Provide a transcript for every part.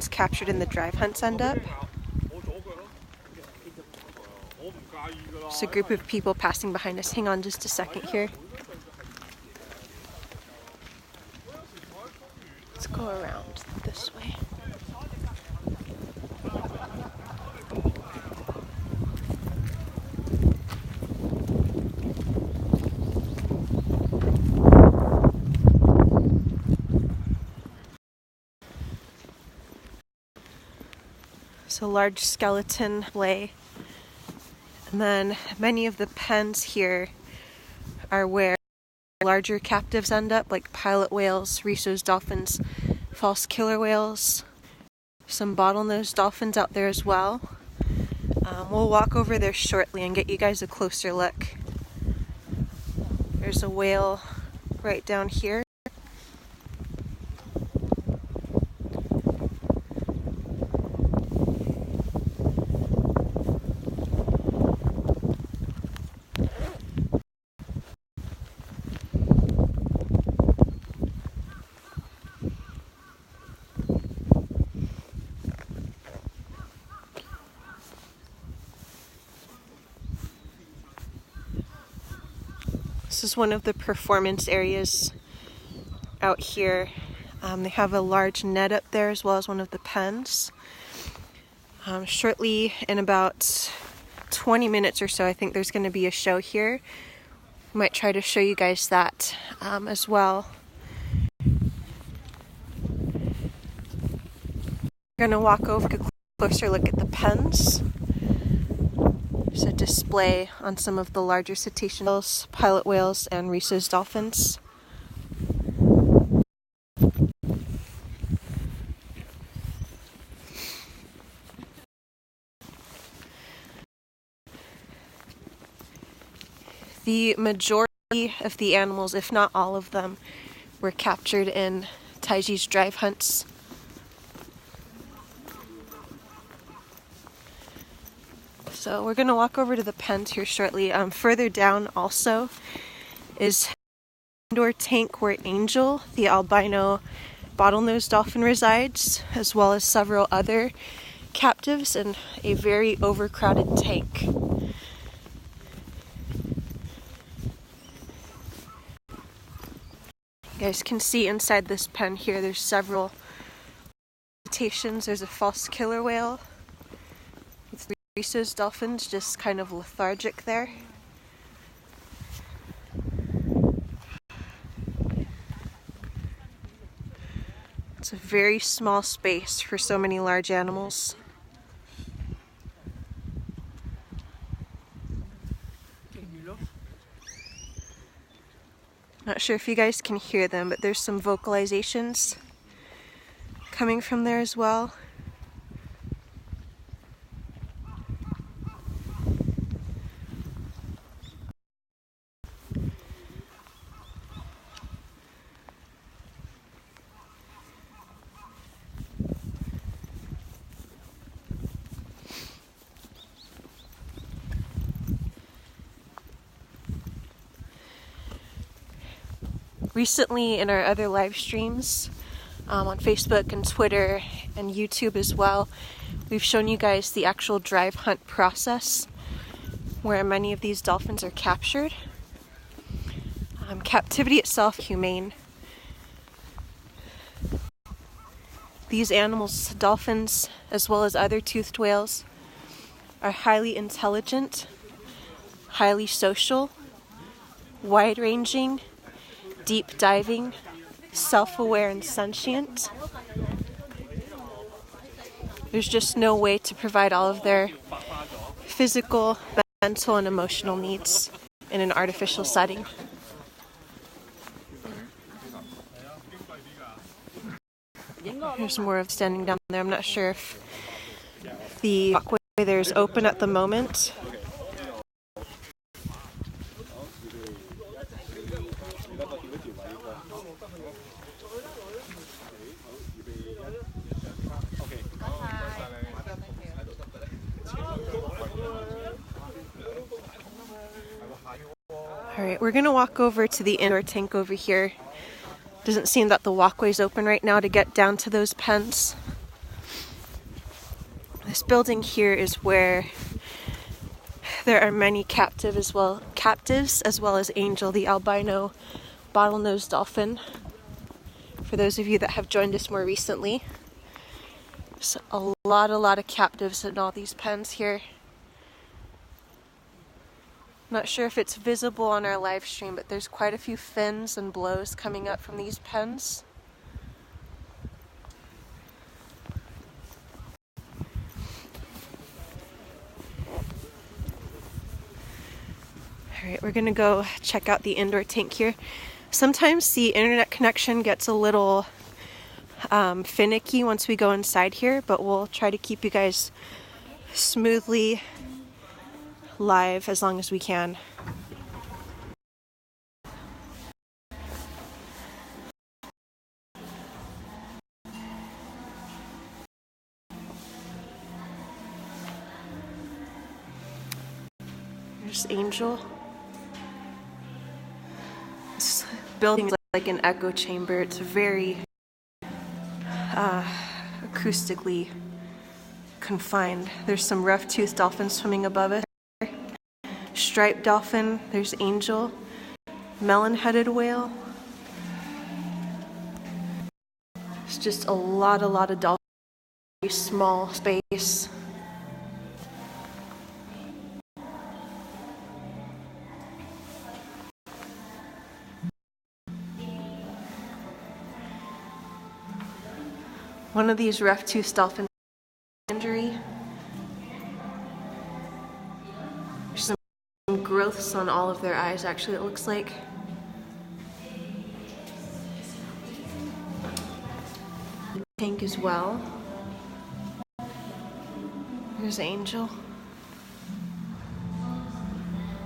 captured in the drive hunts end up. There's a group of people passing behind us. Hang on just a second here. Let's go around this way. So large skeleton display. And then many of the pens here are where larger captives end up, like pilot whales, Risso's dolphins, false killer whales, some bottlenose dolphins out there as well. We'll walk over there shortly and get you guys a closer look. There's a whale right down here. This is one of the performance areas out here. They have a large net up there as well as one of the pens. Shortly, in about 20 minutes or so, I think there's going to be a show here. Might try to show you guys that as well. We're going to walk over, take a closer look at the pens. There's a display on some of the larger cetacean whales, pilot whales, and Risso's dolphins. The majority of the animals, if not all of them, were captured in Taiji's drive hunts. So we're going to walk over to the pens here shortly. Further down also is indoor tank where Angel, the albino bottlenose dolphin, resides, as well as several other captives in a very overcrowded tank. You guys can see inside this pen here there's several cetaceans. There's a false killer whale. Risso's dolphins just kind of lethargic there. It's a very small space for so many large animals. Not sure if you guys can hear them, but there's some vocalizations coming from there as well. Recently, in our other live streams on Facebook and Twitter and YouTube as well, we've shown you guys the actual drive hunt process where many of these dolphins are captured. Captivity itself is humane. These animals, dolphins as well as other toothed whales, are highly intelligent, highly social, wide-ranging, deep diving, self-aware, and sentient. There's just no way to provide all of their physical, mental, and emotional needs in an artificial setting. There's more of standing down there. I'm not sure if the walkway there is open at the moment. Alright, we're going to walk over to the indoor tank over here. Doesn't seem that the walkway's open right now to get down to those pens. This building here is where there are many captives as well as Angel, the albino bottlenose dolphin. For those of you that have joined us more recently, there's a lot of captives in all these pens here. Not sure if it's visible on our live stream, but there's quite a few fins and blows coming up from these pens. All right, we're gonna go check out the indoor tank here. Sometimes the internet connection gets a little finicky once we go inside here, but we'll try to keep you guys smoothly live as long as we can. There's Angel. This building is like an echo chamber. It's very acoustically confined. There's some rough-toothed dolphins swimming above it. Striped dolphin. There's Angel. Melon-headed whale. It's just a lot of dolphins. Very small space. One of these rough-toothed dolphins injury. There's some growths on all of their eyes, actually, it looks like. Tank as well. There's Angel.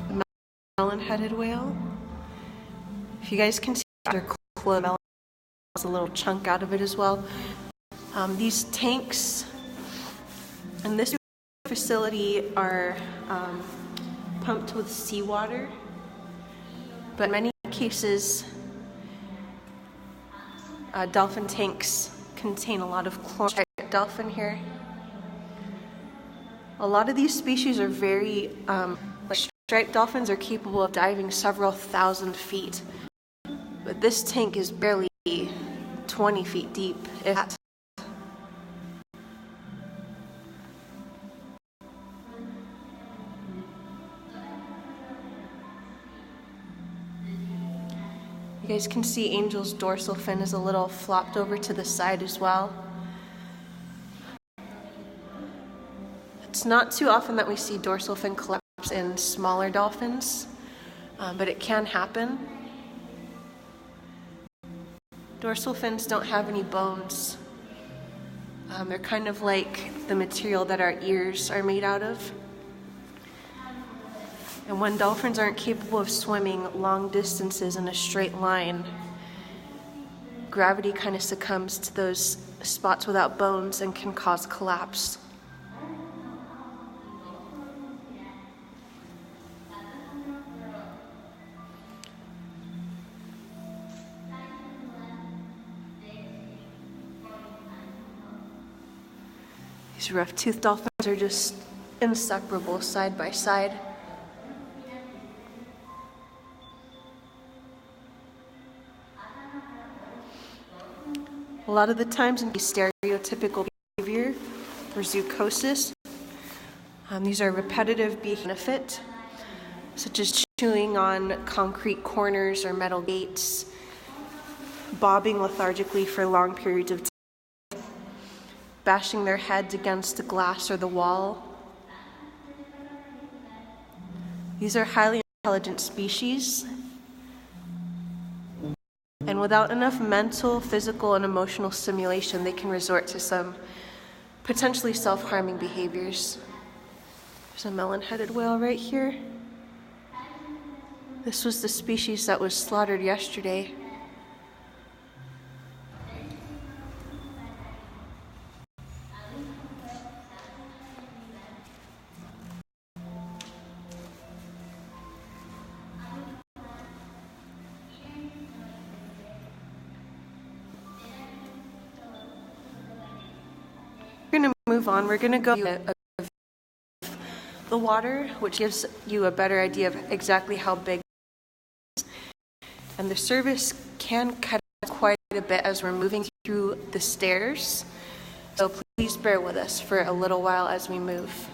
The melon-headed whale. If you guys can see, their clothes has a little chunk out of it as well. These tanks in this facility are pumped with seawater, but in many cases, dolphin tanks contain a lot of chlorine. Striped dolphin here. A lot of these species are very, like striped dolphins are capable of diving several thousand feet, but this tank is barely 20 feet deep, if that. You guys can see Angel's dorsal fin is a little flopped over to the side as well. It's not too often that we see dorsal fin collapse in smaller dolphins, but it can happen. Dorsal fins don't have any bones. They're kind of like the material that our ears are made out of. And when dolphins aren't capable of swimming long distances in a straight line, gravity kind of succumbs to those spots without bones and can cause collapse. These rough-toothed dolphins are just inseparable side by side. A lot of the times in stereotypical behavior or zoochosis, these are repetitive benefit, such as chewing on concrete corners or metal gates, bobbing lethargically for long periods of time, bashing their heads against the glass or the wall. These are highly intelligent species, and without enough mental, physical, and emotional stimulation, they can resort to some potentially self-harming behaviors. There's a melon-headed whale right here. This was the species that was slaughtered yesterday. We're going to Move on, we're going to go the water, which gives you a better idea of exactly how big it is. And the service can cut quite a bit as we're moving through the stairs. So please bear with us for a little while as we move.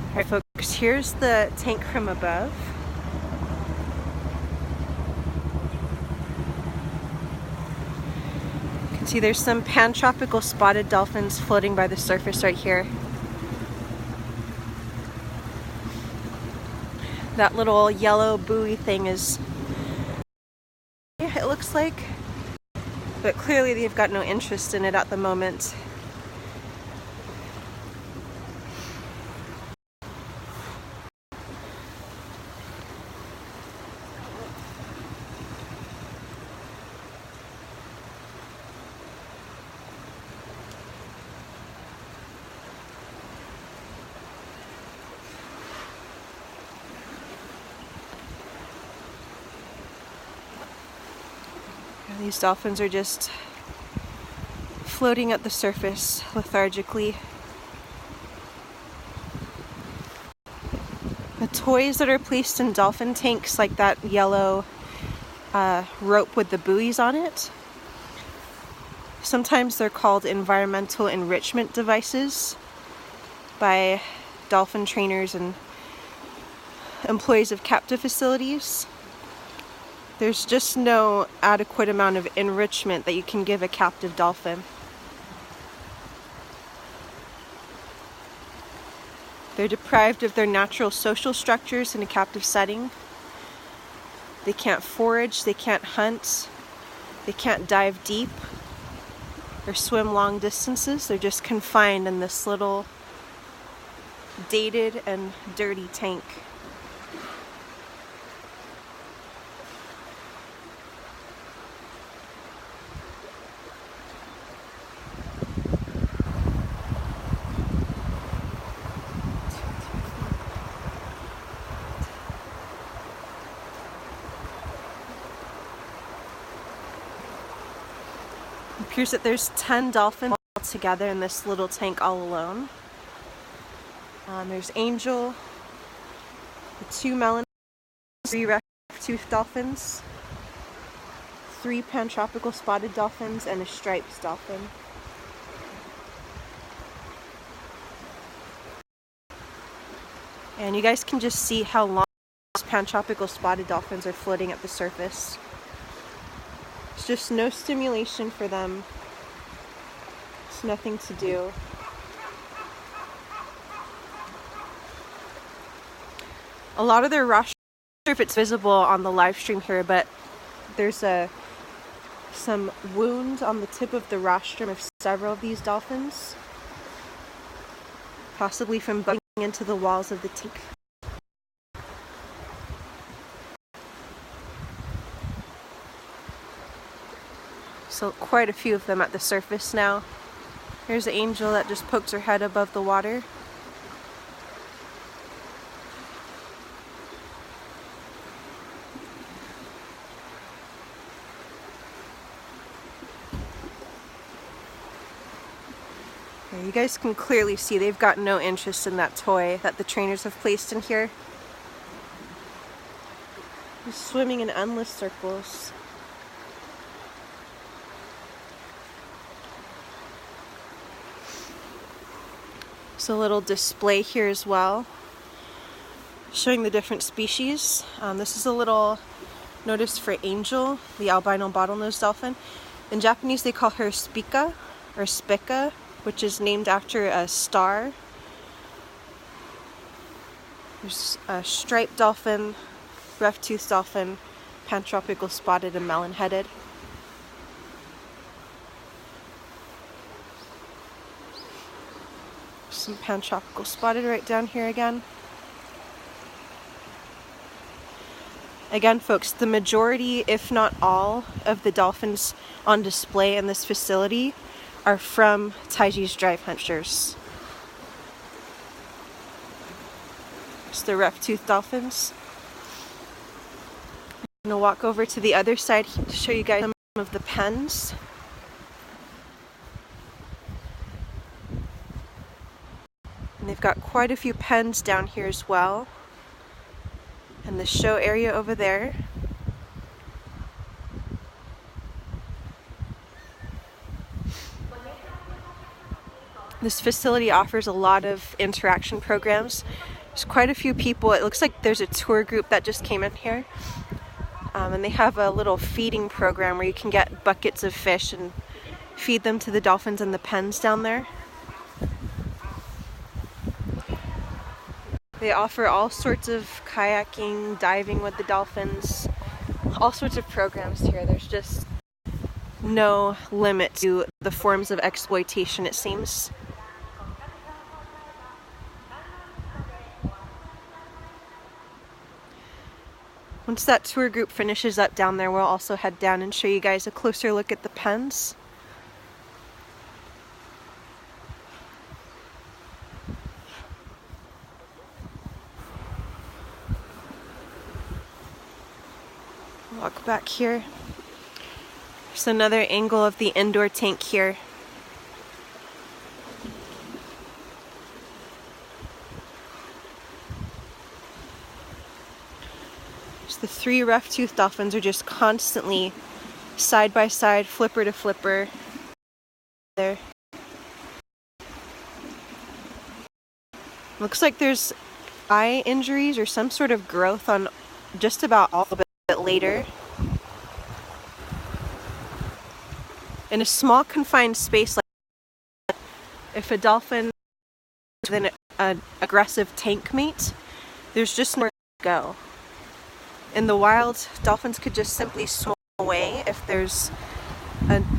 All right, folks, here's the tank from above. You can see there's some pantropical spotted dolphins floating by the surface right here. That little yellow buoy thing is, yeah, it looks like, but clearly they've got no interest in it at the moment. These dolphins are just floating at the surface lethargically. The toys that are placed in dolphin tanks, like that yellow rope with the buoys on it, sometimes they're called environmental enrichment devices by dolphin trainers and employees of captive facilities. There's just no adequate amount of enrichment that you can give a captive dolphin. They're deprived of their natural social structures in a captive setting. They can't forage, they can't hunt, they can't dive deep or swim long distances. They're just confined in this little dated and dirty tank. It appears that there's 10 dolphins all together in this little tank all alone. There's Angel, the 2 melon, 3 red-toothed dolphins, 3 pantropical spotted dolphins, and a striped dolphin. And you guys can just see how long these pantropical spotted dolphins are floating at the surface. There's just no stimulation for them. There's nothing to do. A lot of their rostrum, I'm not sure if it's visible on the live stream here, but there's some wound on the tip of the rostrum of several of these dolphins, possibly from bumping into the walls of the tank. So quite a few of them at the surface now. Here's an Angel that just pokes her head above the water. You guys can clearly see they've got no interest in that toy that the trainers have placed in here. They're swimming in endless circles. There's a little display here as well, showing the different species. This is a little notice for Angel, the albino bottlenose dolphin. In Japanese they call her Spica, or Spica, which is named after a star. There's a striped dolphin, rough-toothed dolphin, pantropical spotted, and melon-headed. Some pantropical spotted right down here again. Again, folks, the majority, if not all, of the dolphins on display in this facility are from Taiji's drive hunters. It's the rough-toothed dolphins. I'm going to walk over to the other side to show you guys some of the pens. And they've got quite a few pens down here as well. And the show area over there. This facility offers a lot of interaction programs. There's quite a few people. It looks like there's a tour group that just came in here. And they have a little feeding program where you can get buckets of fish and feed them to the dolphins in the pens down there. They offer all sorts of kayaking, diving with the dolphins, all sorts of programs here. There's just no limit to the forms of exploitation, it seems. Once that tour group finishes up down there, we'll also head down and show you guys a closer look at the pens. Walk back here. There's another angle of the indoor tank here. The 3 rough-toothed dolphins are just constantly side by side, flipper to flipper. There. Looks like there's eye injuries or some sort of growth on just about all of it later. In a small confined space like that, if a dolphin is an aggressive tank mate, there's just nowhere to go. In the wild, dolphins could just simply swim away if there's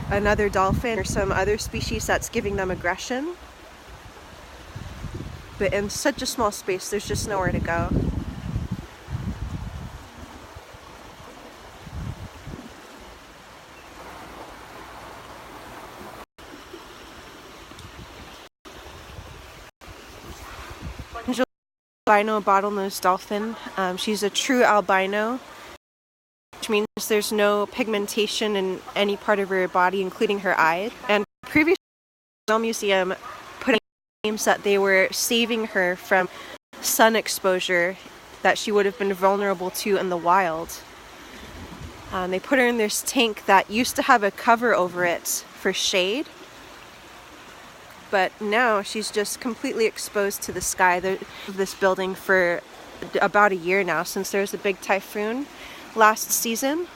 another dolphin or some other species that's giving them aggression. But in such a small space, there's just nowhere to go. Albino bottlenose dolphin. She's a true albino, which means there's no pigmentation in any part of her body, including her eye. And previously, the museum put in claims that they were saving her from sun exposure that she would have been vulnerable to in the wild. They put her in this tank that used to have a cover over it for shade. But now she's just completely exposed to the sky of this building for about a year now, since there was a big typhoon last season.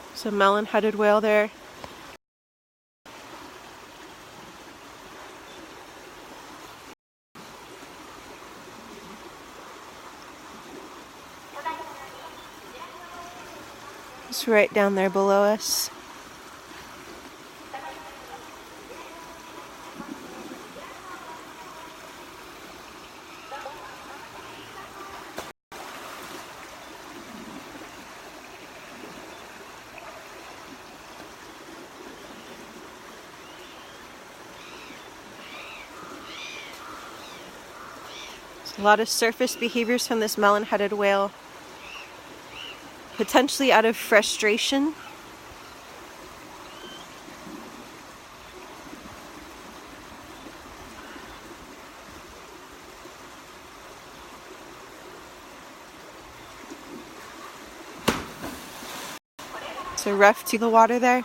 There's a melon-headed whale there. It's right down there below us. There's a lot of surface behaviors from this melon-headed whale. Potentially out of frustration. So rough to the water there.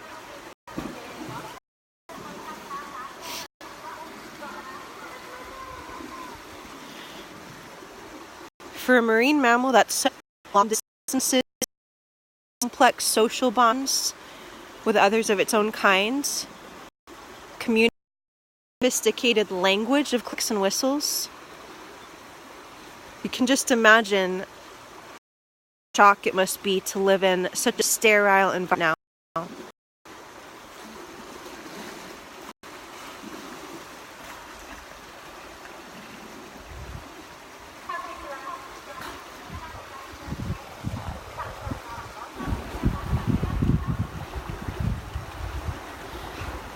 For a marine mammal that's long distances, complex social bonds with others of its own kind, community sophisticated language of clicks and whistles. You can just imagine how shock it must be to live in such a sterile environment now.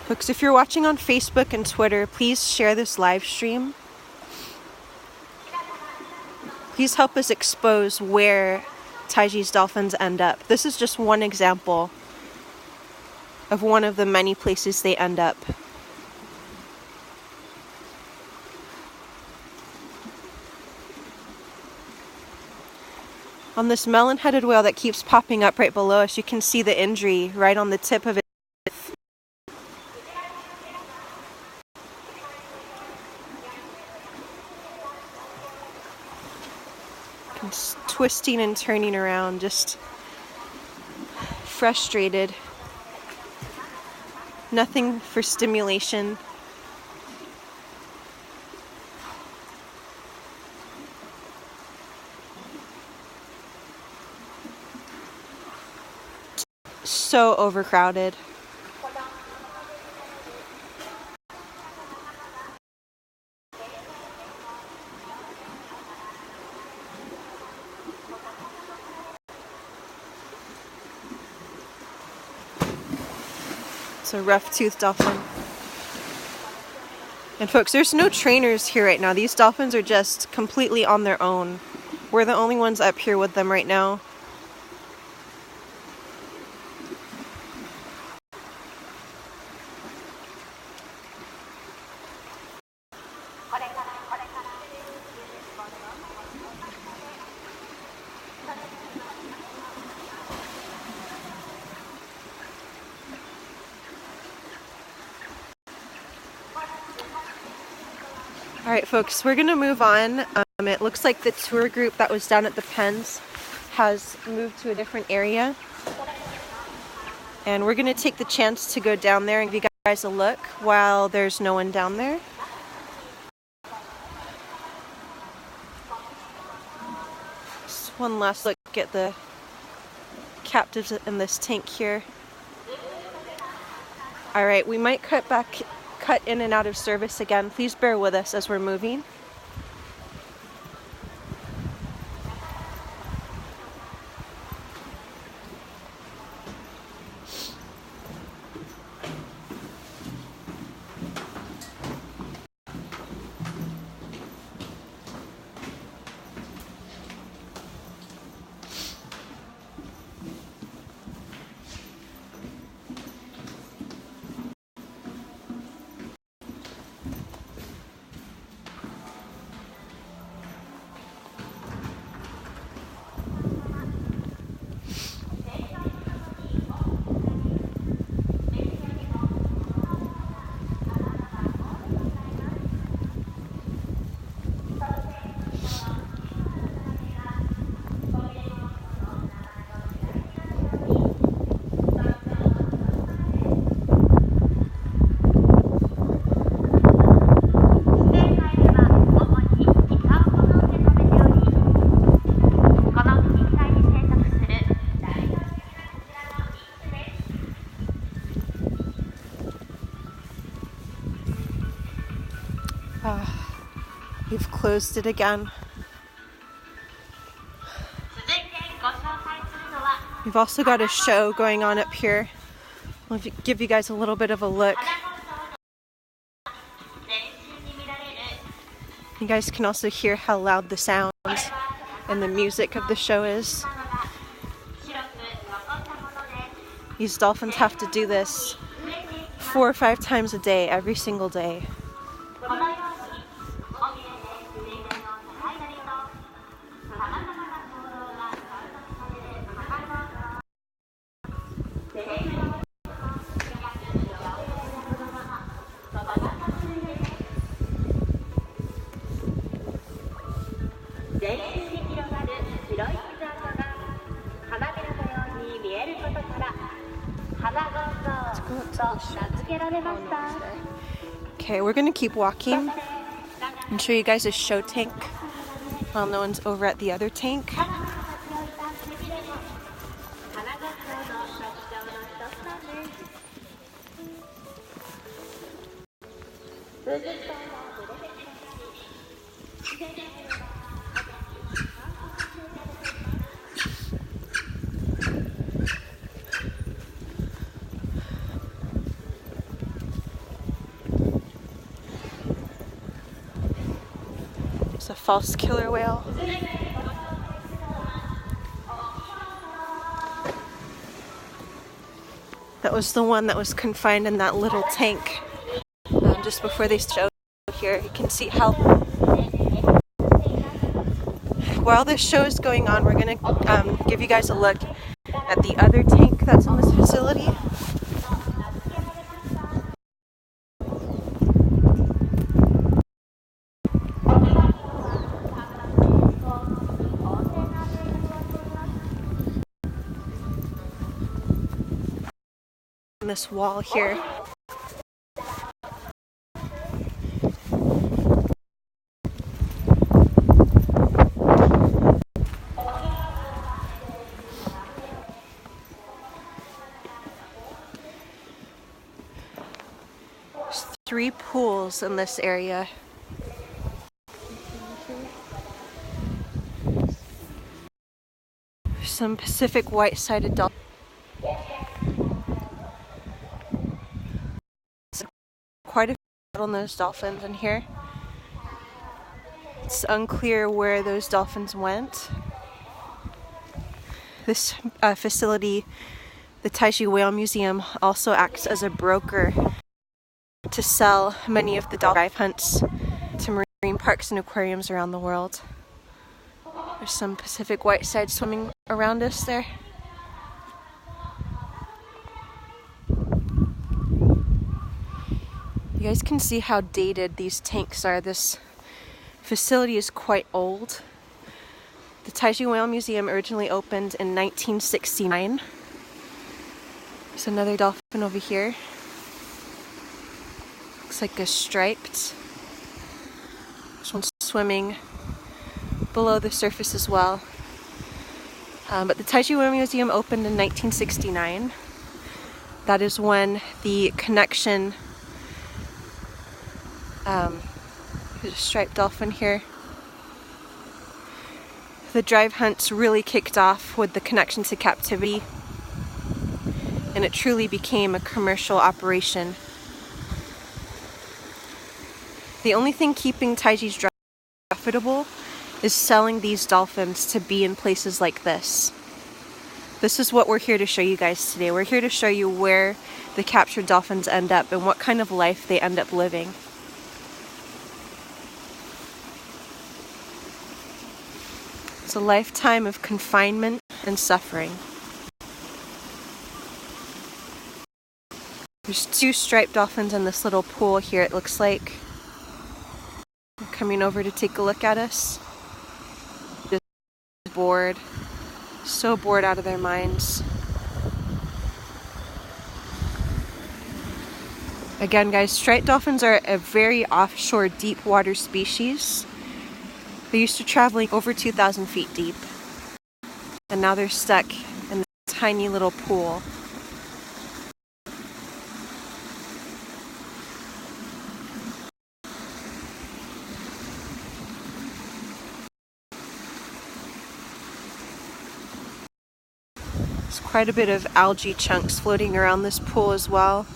Folks, if you're watching on Facebook and Twitter, please share this live stream. Please help us expose where Taiji's dolphins end up. This is just one example of one of the many places they end up. On this melon-headed whale that keeps popping up right below us, you can see the injury right on the tip of it. Twisting and turning around, just frustrated. Nothing for stimulation. So overcrowded. It's a rough-toothed dolphin. And folks, there's no trainers here right now. These dolphins are just completely on their own. We're the only ones up here with them right now. Alright folks, we're going to move on. It looks like the tour group that was down at the pens has moved to a different area. And we're going to take the chance to go down there and give you guys a look while there's no one down there. Just one last look at the captives in this tank here. Alright, we might cut in and out of service again. Please bear with us as we're moving. We've closed it again. We've also got a show going on up here. I'll give you guys a little bit of a look. You guys can also hear how loud the sounds and the music of the show is. These dolphins have to do this 4 or 5 times a day, every single day. Okay, we're gonna keep walking and show you guys a show tank while no one's over at the other tank. It's a false killer whale. That was the one that was confined in that little tank just before they showed here. You can see how while this show is going on, we're going to give you guys a look at the other tank that's in this facility. This wall here. There's 3 pools in this area. Some Pacific white-sided dolphins. Quite a few bottlenose dolphins in here. It's unclear where those dolphins went. This facility, the Taiji Whale Museum, also acts as a broker to sell many of the dolphin dive hunts to marine parks and aquariums around the world. There's some Pacific whiteside swimming around us there. You guys can see how dated these tanks are. This facility is quite old. The Taiji Whale Museum originally opened in 1969. There's another dolphin over here. Looks like a striped. This one's swimming below the surface as well. But the Taiji Whale Museum opened in 1969. That is when the connection. There's a striped dolphin here. The drive hunts really kicked off with the connection to captivity, and it truly became a commercial operation. The only thing keeping Taiji's drive profitable is selling these dolphins to be in places like this. This is what we're here to show you guys today. We're here to show you where the captured dolphins end up and what kind of life they end up living. It's a lifetime of confinement and suffering. There's 2 striped dolphins in this little pool here, it looks like. They're coming over to take a look at us. Just bored. So bored out of their minds. Again, guys, striped dolphins are a very offshore, deep water species. They're used to traveling over 2,000 feet deep. And now they're stuck in this tiny little pool. There's quite a bit of algae chunks floating around this pool as well.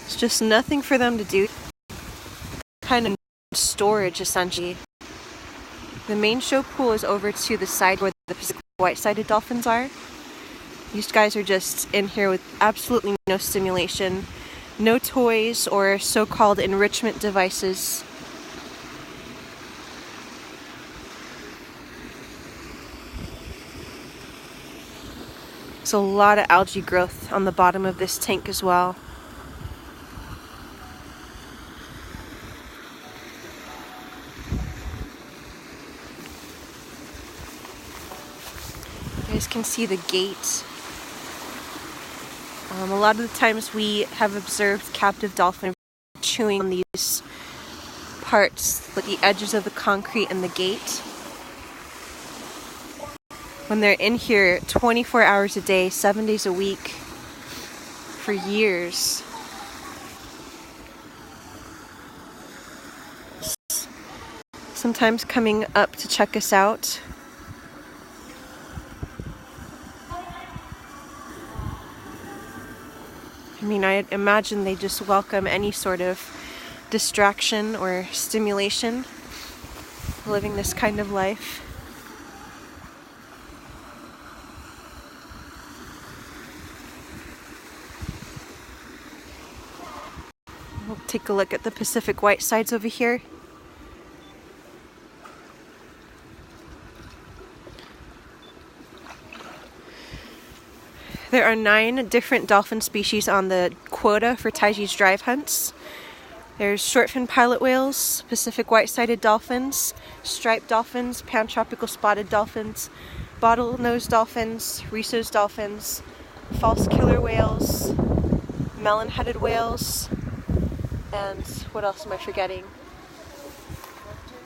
It's just nothing for them to do. Kind of storage, essentially. The main show pool is over to the side where the Pacific white-sided dolphins are. These guys are just in here with absolutely no stimulation, no toys or so-called enrichment devices. There's a lot of algae growth on the bottom of this tank as well. You guys can see the gate A lot of the times we have observed captive dolphins chewing on these parts, like the edges of the concrete and the gate. When they're in here 24 hours a day, 7 days a week, for years. Sometimes coming up to check us out. I mean, I imagine they just welcome any sort of distraction or stimulation, living this kind of life. We'll take a look at the Pacific whitesides over here. There are 9 different dolphin species on the quota for Taiji's drive hunts. There's shortfin pilot whales, Pacific white-sided dolphins, striped dolphins, pantropical spotted dolphins, bottlenose dolphins, rhesus dolphins, false killer whales, melon-headed whales, and what else am I forgetting?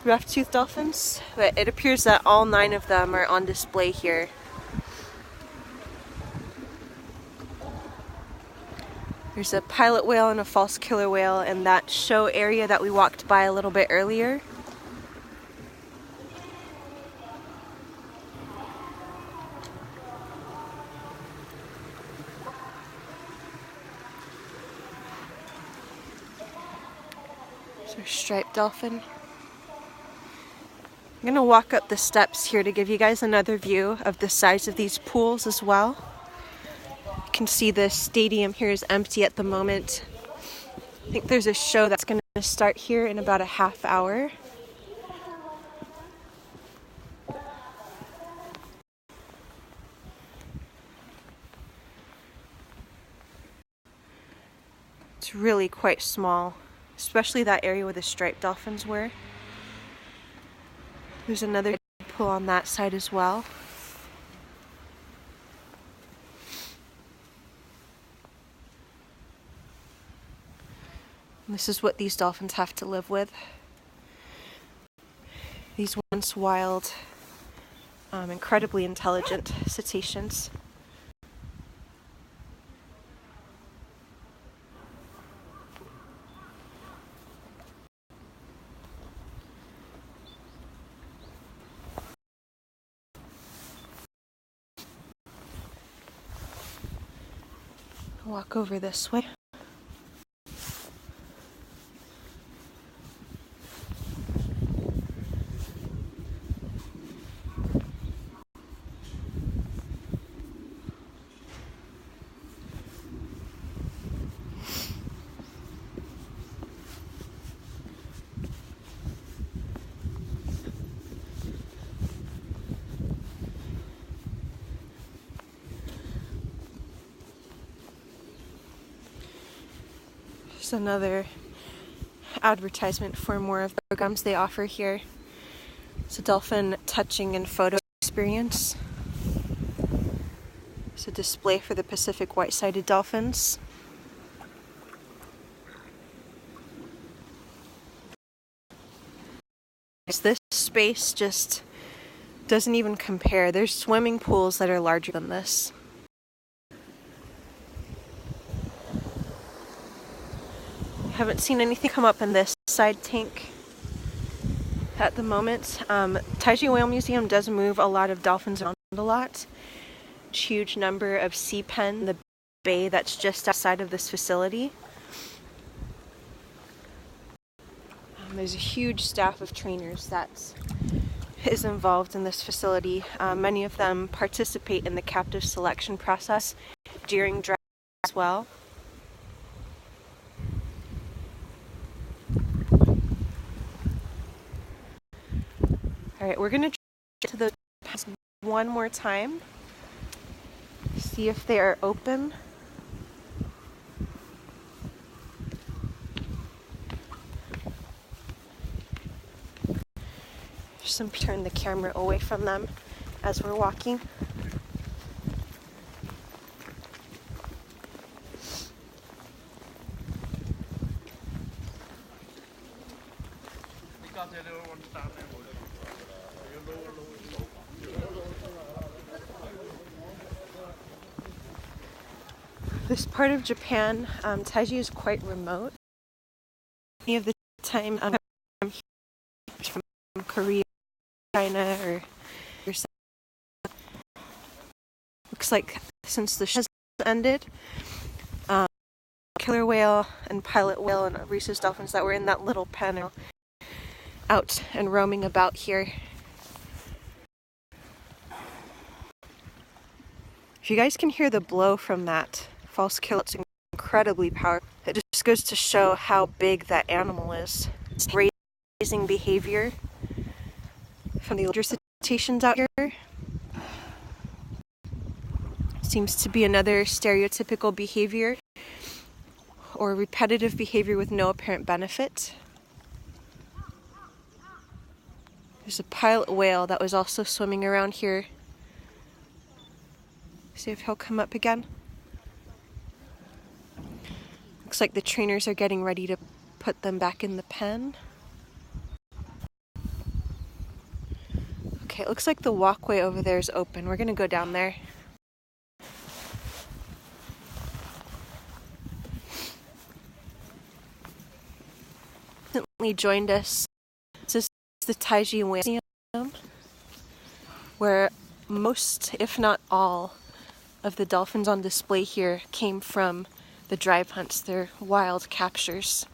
Rough-toothed dolphins. But it appears that all 9 of them are on display here. There's a pilot whale and a false killer whale in that show area that we walked by a little bit earlier. There's our striped dolphin. I'm going to walk up the steps here to give you guys another view of the size of these pools as well. You can see the stadium here is empty at the moment. I think there's a show that's going to start here in about a half hour. It's really quite small, especially that area where the striped dolphins were. There's another pool on that side as well. This is what these dolphins have to live with. These once wild, incredibly intelligent cetaceans. Walk over this way. Another advertisement for more of the programs they offer here. It's a dolphin touching and photo experience. It's a display for the Pacific white-sided dolphins. This space just doesn't even compare. There's swimming pools that are larger than this. Haven't seen anything come up in this side tank at the moment. Taiji Whale Museum does move a lot of dolphins around a lot. Huge number of sea pen in the bay that's just outside of this facility. There's a huge staff of trainers that is involved in this facility. Many of them participate in the captive selection process during drive as well. Alright, we're going to try to the pens one more time. See if they are open. Just turn the camera away from them as we're walking. This part of Japan, Taiji, is quite remote. Many of the time, I'm from Korea, China, or looks like since the show has ended, killer whale and pilot whale and rhesus dolphins that were in that little pen are out and roaming about here. If you guys can hear the blow from that false kill, it's incredibly powerful. It just goes to show how big that animal is. It's raising behavior from the older cetaceans out here. Seems to be another stereotypical behavior or repetitive behavior with no apparent benefit. There's a pilot whale that was also swimming around here. See if he'll come up again. Looks like the trainers are getting ready to put them back in the pen. Okay, it looks like the walkway over there is open. We're gonna go down there. Recently joined us. This is the Taiji Whale Museum, where most, if not all, of the dolphins on display here came from the drive hunts. They're wild captures.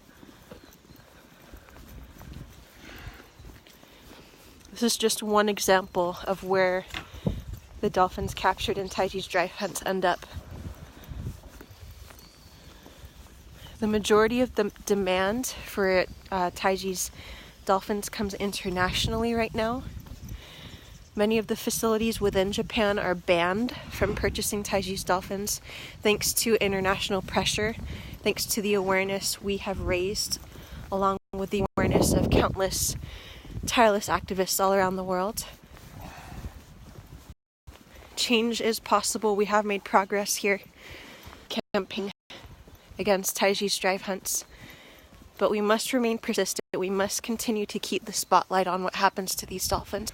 This is just one example of where the dolphins captured in Taiji's drive hunts end up. The majority of the demand for Taiji's dolphins comes internationally right now. Many of the facilities within Japan are banned from purchasing Taiji's dolphins thanks to international pressure, thanks to the awareness we have raised, along with the awareness of countless tireless activists all around the world. Change is possible. We have made progress here, campaigning against Taiji's drive hunts, but we must remain persistent. We must continue to keep the spotlight on what happens to these dolphins.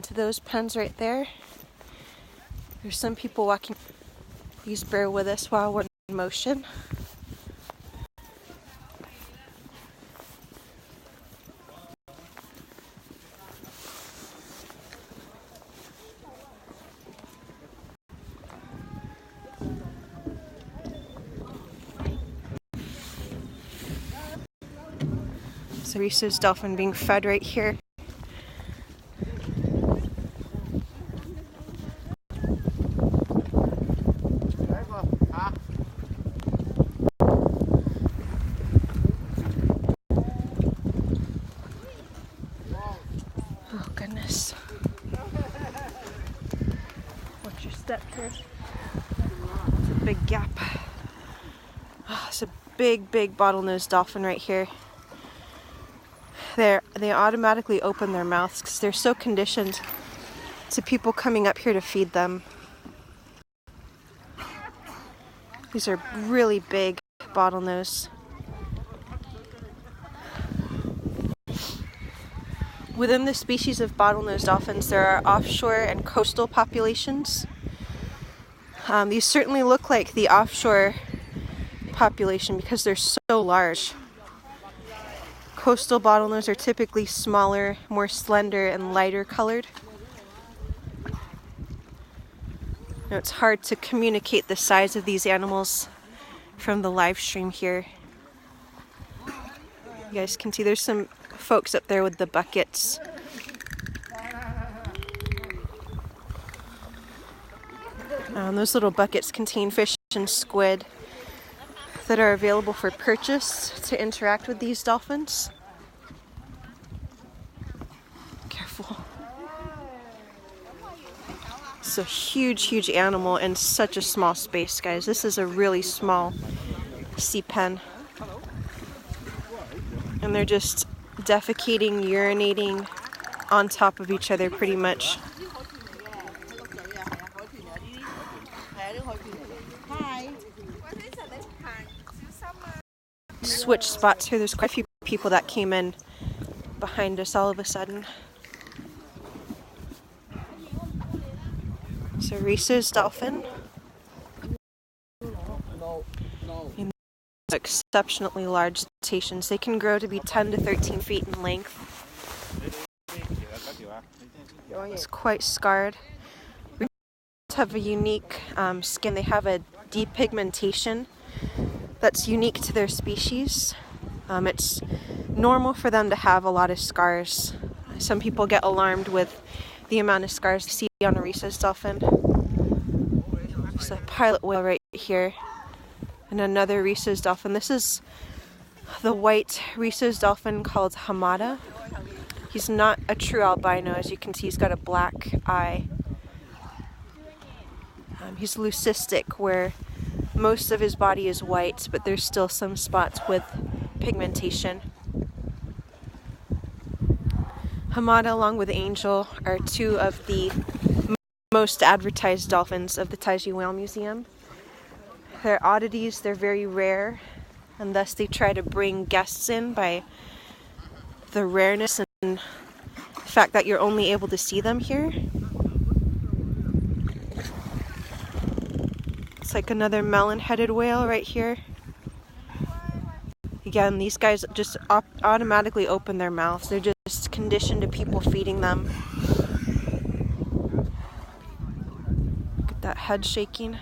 To those pens right there. There's some people walking. Please bear with us while we're in motion. So Rhesus dolphin being fed right here. Oh goodness. Watch your step here. It's a big gap. Oh, it's a big bottlenose dolphin right here. They automatically open their mouths because they're so conditioned to people coming up here to feed them. These are really big bottlenose. Within the species of bottlenose dolphins, there are offshore and coastal populations. These certainly look like the offshore population because they're so large. Coastal bottlenose are typically smaller, more slender, and lighter colored. Now, it's hard to communicate the size of these animals from the live stream here. You guys can see there's some folks up there with the buckets. Those little buckets contain fish and squid that are available for purchase to interact with these dolphins. Careful. It's a huge animal in such a small space, guys. This is a really small sea pen. And they're just defecating, urinating, on top of each other pretty much. Switch spots here. There's quite a few people that came in behind us all of a sudden. So Reese's dolphin. And exceptionally large cetaceans. They can grow to be 10 to 13 feet in length. It's quite scarred. Reese's have a unique skin. They have a depigmentation that's unique to their species. It's normal for them to have a lot of scars. Some people get alarmed with the amount of scars you see on a Reese's dolphin. There's a pilot whale right here, and another Reese's dolphin. This is the white Reese's dolphin called Hamada. He's not a true albino. As you can see, he's got a black eye. He's leucistic, where most of his body is white, but there's still some spots with pigmentation. Hamada, along with Angel, are two of the most advertised dolphins of the Taiji Whale Museum. They're oddities, they're very rare, and thus they try to bring guests in by the rareness and the fact that you're only able to see them here. It's like another melon-headed whale right here. Again, these guys just automatically open their mouths. They're just conditioned to people feeding them. Look at that head shaking.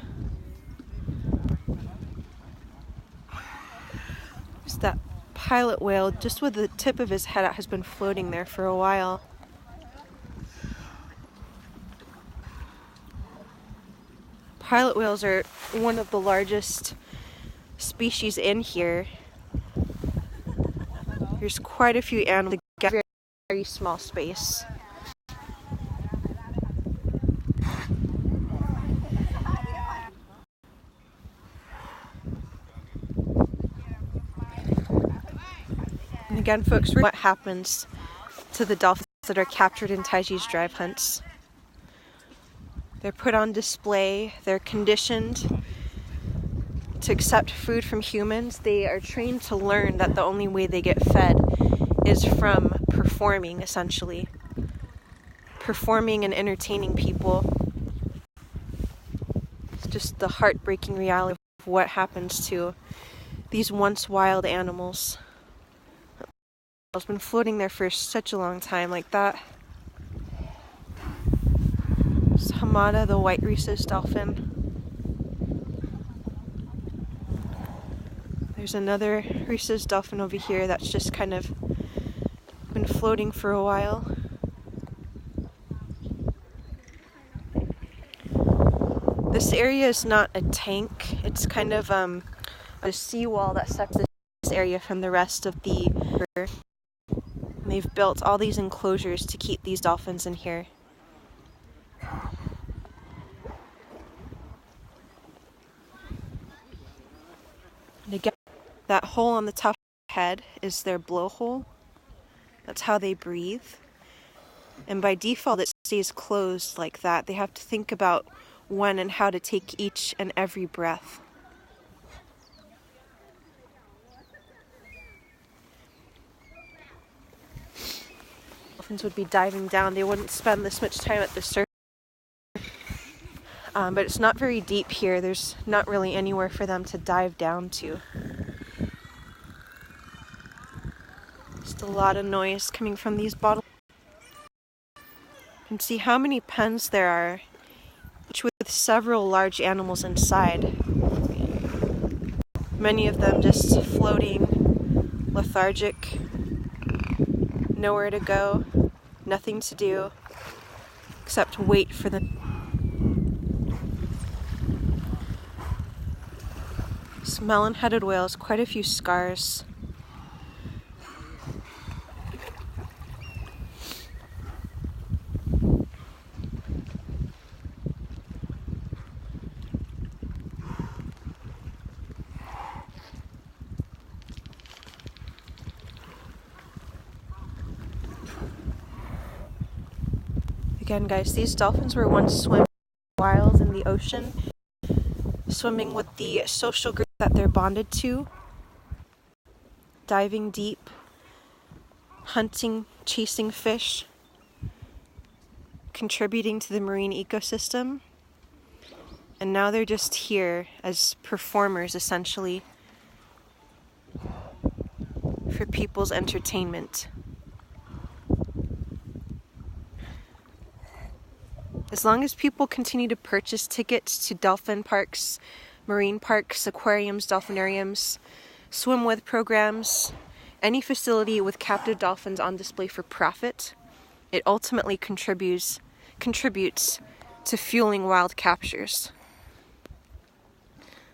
There's that pilot whale, just with the tip of his head out, has been floating there for a while. Pilot whales are one of the largest species in here. There's quite a few animals in a very, very small space. And again, folks, what happens to the dolphins that are captured in Taiji's drive hunts? They're put on display, they're conditioned to accept food from humans. They are trained to learn that the only way they get fed is from performing, essentially. Performing and entertaining people. It's just the heartbreaking reality of what happens to these once wild animals. It's been floating there for such a long time, like that. It's Hamada, the white Reese's dolphin. There's another Reese's dolphin over here that's just kind of been floating for a while. This area is not a tank. It's kind of a seawall that separates this area from the rest of the river. And they've built all these enclosures to keep these dolphins in here. And again, that hole on the top of their head is their blowhole. That's how they breathe. And by default, it stays closed like that. They have to think about when and how to take each and every breath. Dolphins would be diving down. They wouldn't spend this much time at the surface. But it's not very deep here. There's not really anywhere for them to dive down to. Just a lot of noise coming from these bottles. You can see how many pens there are, each with several large animals inside. Many of them just floating, lethargic, nowhere to go, nothing to do, except wait for the... This melon-headed whale has quite a few scars. Again, guys, these dolphins were once swimming wild in the ocean, swimming with the social group that they're bonded to, diving deep, hunting, chasing fish, contributing to the marine ecosystem. And now they're just here as performers, essentially, for people's entertainment. As long as people continue to purchase tickets to dolphin parks, marine parks, aquariums, dolphinariums, swim with programs, any facility with captive dolphins on display for profit, it ultimately contributes to fueling wild captures.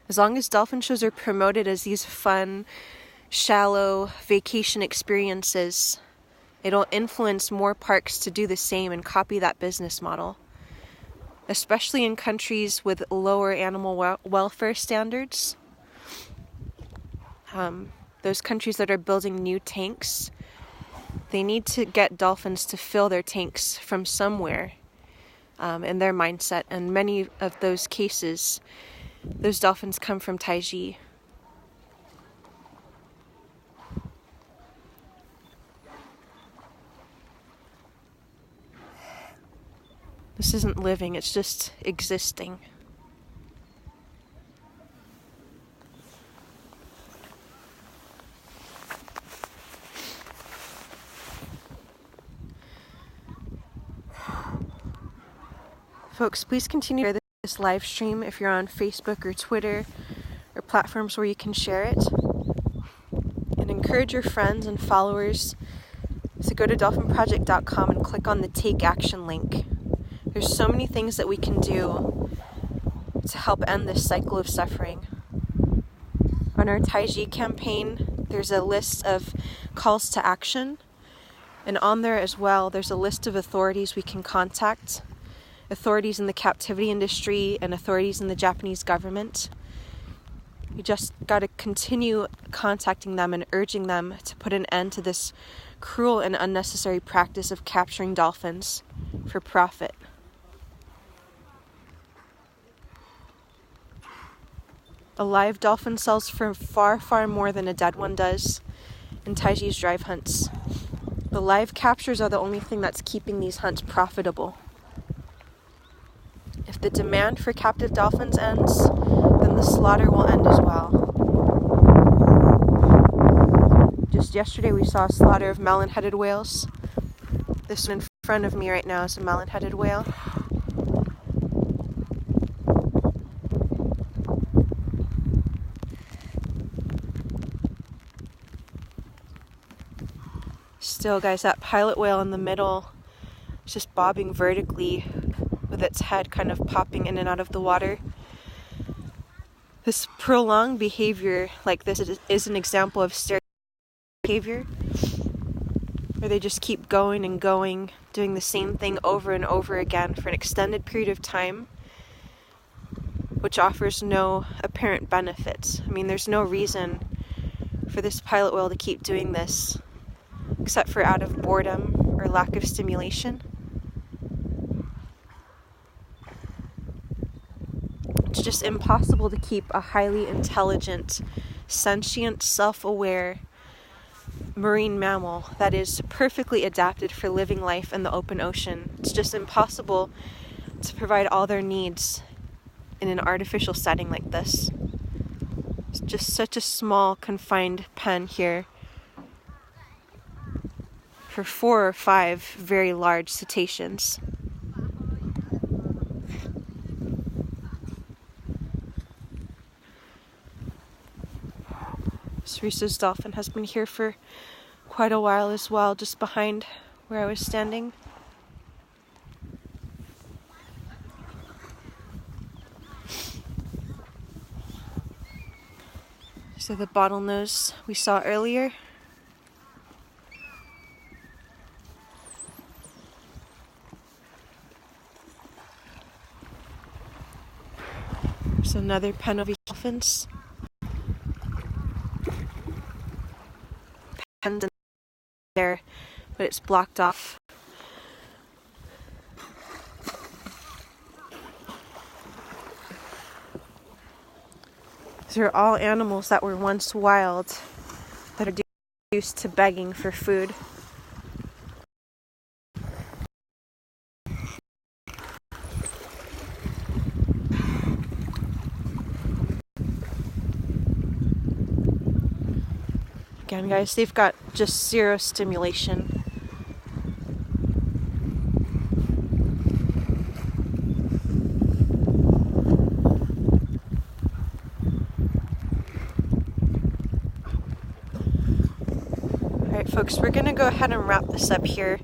As long as dolphin shows are promoted as these fun, shallow vacation experiences, it'll influence more parks to do the same and copy that business model. Especially in countries with lower animal welfare standards. Those countries that are building new tanks, they need to get dolphins to fill their tanks from somewhere in their mindset. And many of those cases, those dolphins come from Taiji. This isn't living, it's just existing. Folks, please continue to share this live stream if you're on Facebook or Twitter or platforms where you can share it. And encourage your friends and followers to go to dolphinproject.com and click on the Take Action link. There's so many things that we can do to help end this cycle of suffering. On our Taiji campaign, there's a list of calls to action. And on there as well, there's a list of authorities we can contact. Authorities in the captivity industry and authorities in the Japanese government. You just got to continue contacting them and urging them to put an end to this cruel and unnecessary practice of capturing dolphins for profit. A live dolphin sells for far, far more than a dead one does in Taiji's drive hunts. The live captures are the only thing that's keeping these hunts profitable. If the demand for captive dolphins ends, then the slaughter will end as well. Just yesterday we saw a slaughter of melon-headed whales. This one in front of me right now is a melon-headed whale. Still, guys, that pilot whale in the middle is just bobbing vertically with its head kind of popping in and out of the water. This prolonged behavior like this is an example of stereotypical behavior, where they just keep going and going, doing the same thing over and over again for an extended period of time, which offers no apparent benefits. I mean, there's no reason for this pilot whale to keep doing this, except for out of boredom or lack of stimulation. It's just impossible to keep a highly intelligent, sentient, self-aware marine mammal that is perfectly adapted for living life in the open ocean. It's just impossible to provide all their needs in an artificial setting like this. It's just such a small, confined pen here for 4 or 5 very large cetaceans. Risa's dolphin has been here for quite a while as well, just behind where I was standing. So the bottlenose we saw earlier. There's another pen of dolphins. Pens in there, but it's blocked off. These are all animals that were once wild that are reduced to begging for food. Again, guys, they've got just zero stimulation. Alright, folks, we're going to go ahead and wrap this up here.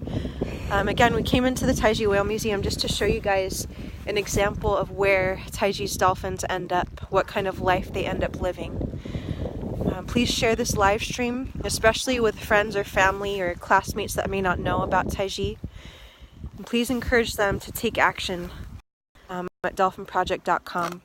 Again, we came into the Taiji Whale Museum just to show you guys an example of where Taiji's dolphins end up, what kind of life they end up living. Please share this live stream, especially with friends or family or classmates that may not know about Taiji. And please encourage them to take action at dolphinproject.com.